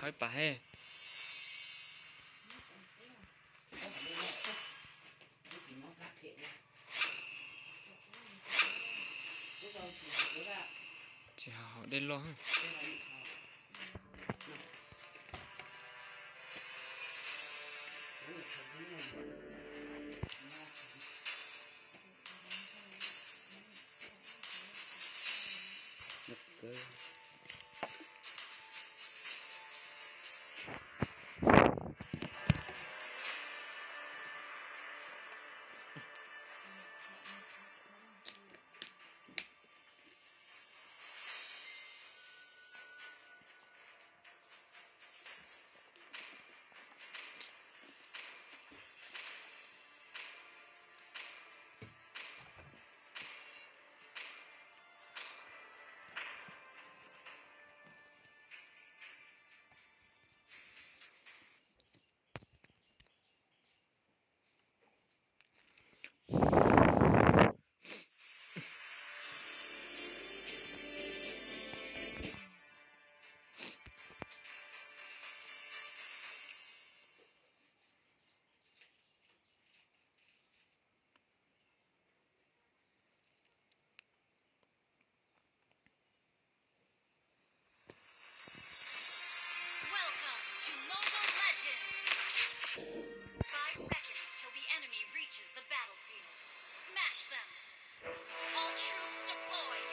khỏi bể. Chị họ đến luôn. Welcome to Mobile Legends! 5 seconds till the enemy reaches the battlefield. Smash them! All troops deployed!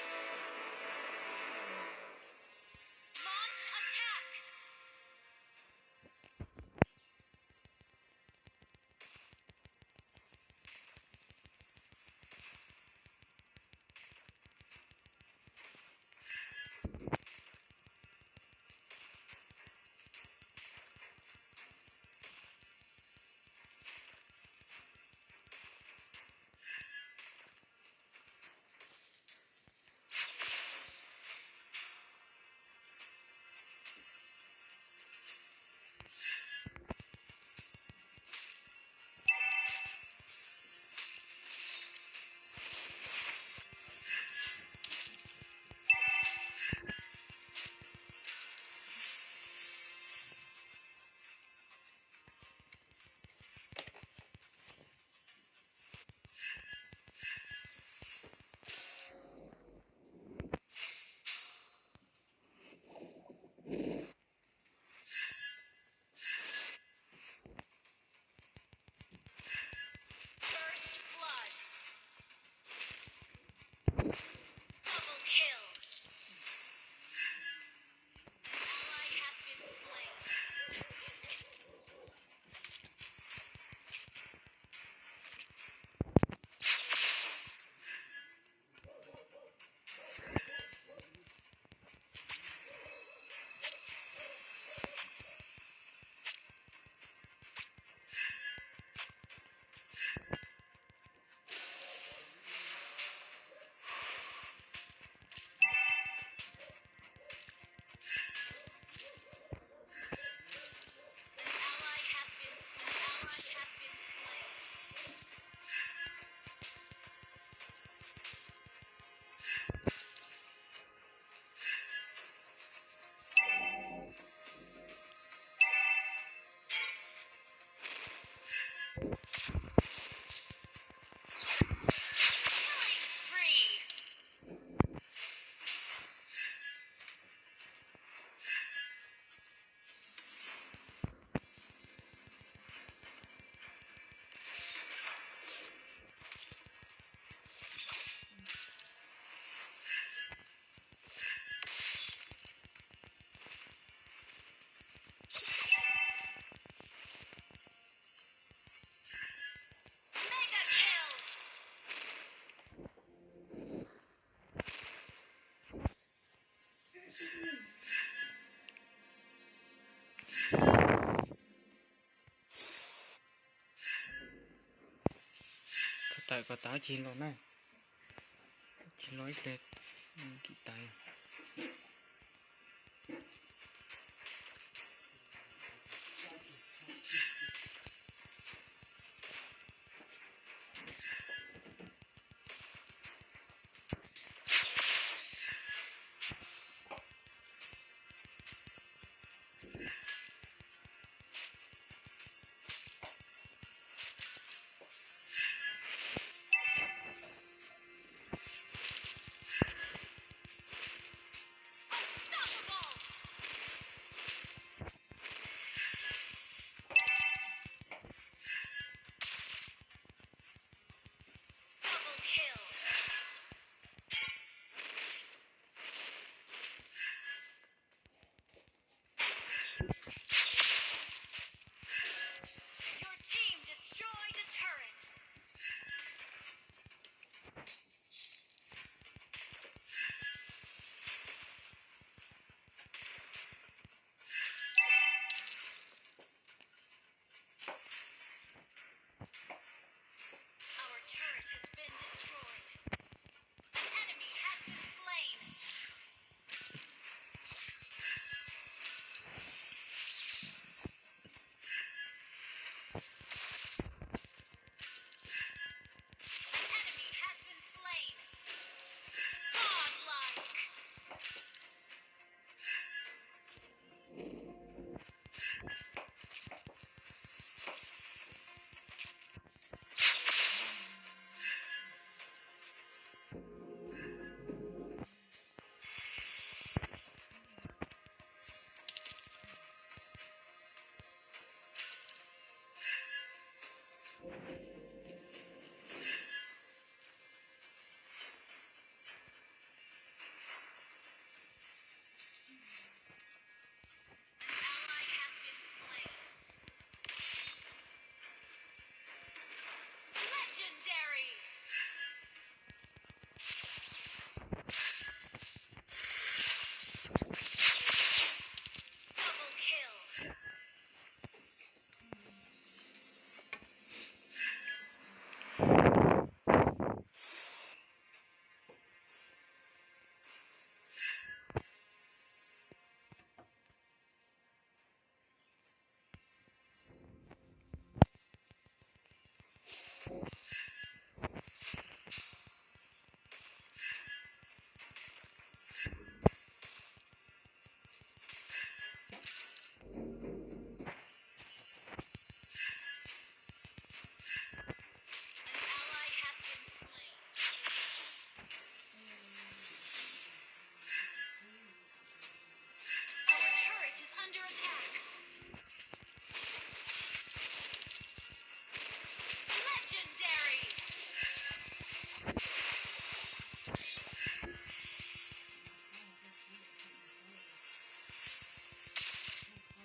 Launch attack! First blood! Double kill! Ally has been slain. An ally has been slain. Killing spree! Mega kill! Tại có táo chín luôn này. Chín lối lên. Kỹ tay. Ally has been slain. Legendary. Double kill. An ally has been slain. Our turret is under attack. Legendary.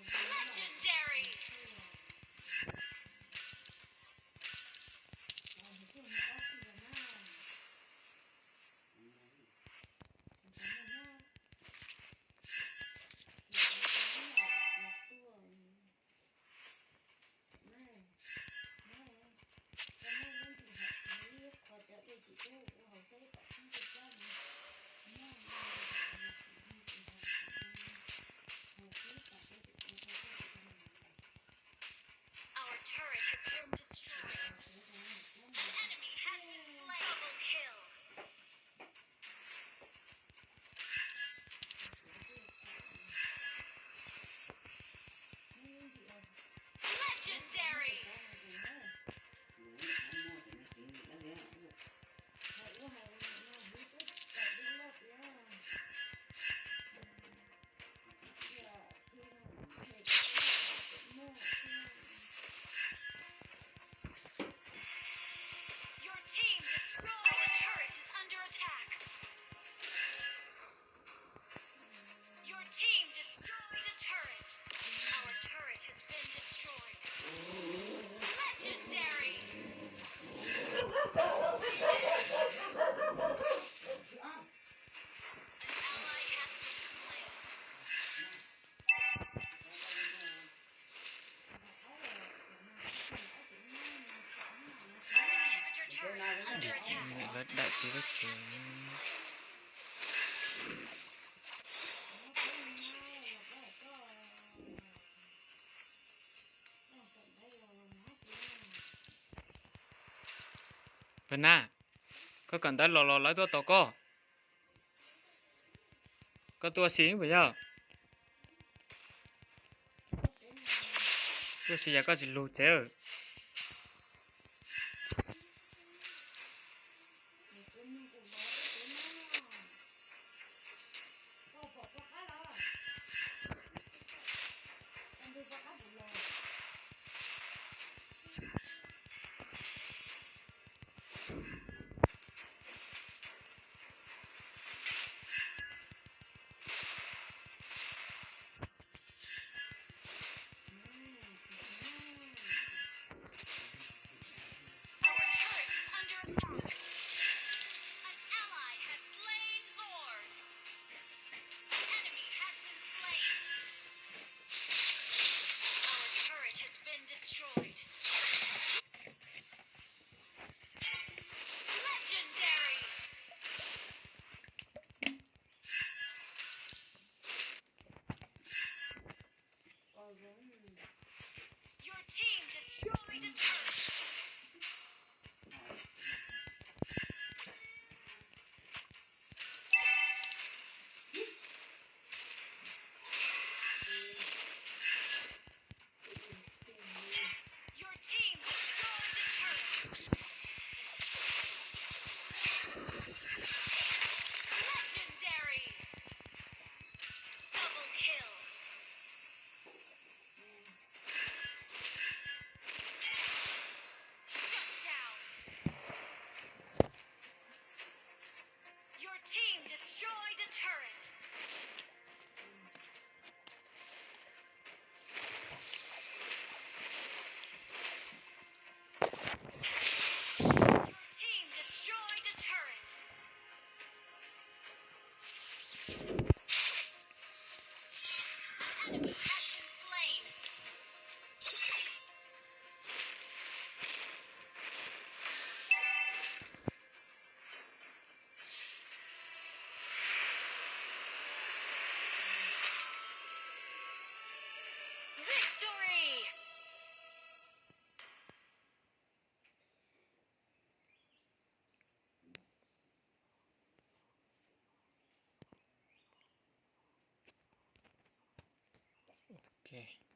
Legendary. Our turret has been destroyed. Enemy has been slain. Double kill. Legendary. Your team destroyed. Our turret is under attack. Your team destroyed a turret. Our turret has been destroyed. Legendary. An ally has been slain. Our inhibitor turret is under attack. Lại đại sứ Ally với has trường. been slain. Executed. Vân à, có cần tới lò lò lấy tôi tổ cô. Có tua xính bây giờ. Tôi sẽ có gì lù chế ở. Our turret is under attack. An ally has slain Lord. An enemy has been slain. Our turret has been destroyed. เค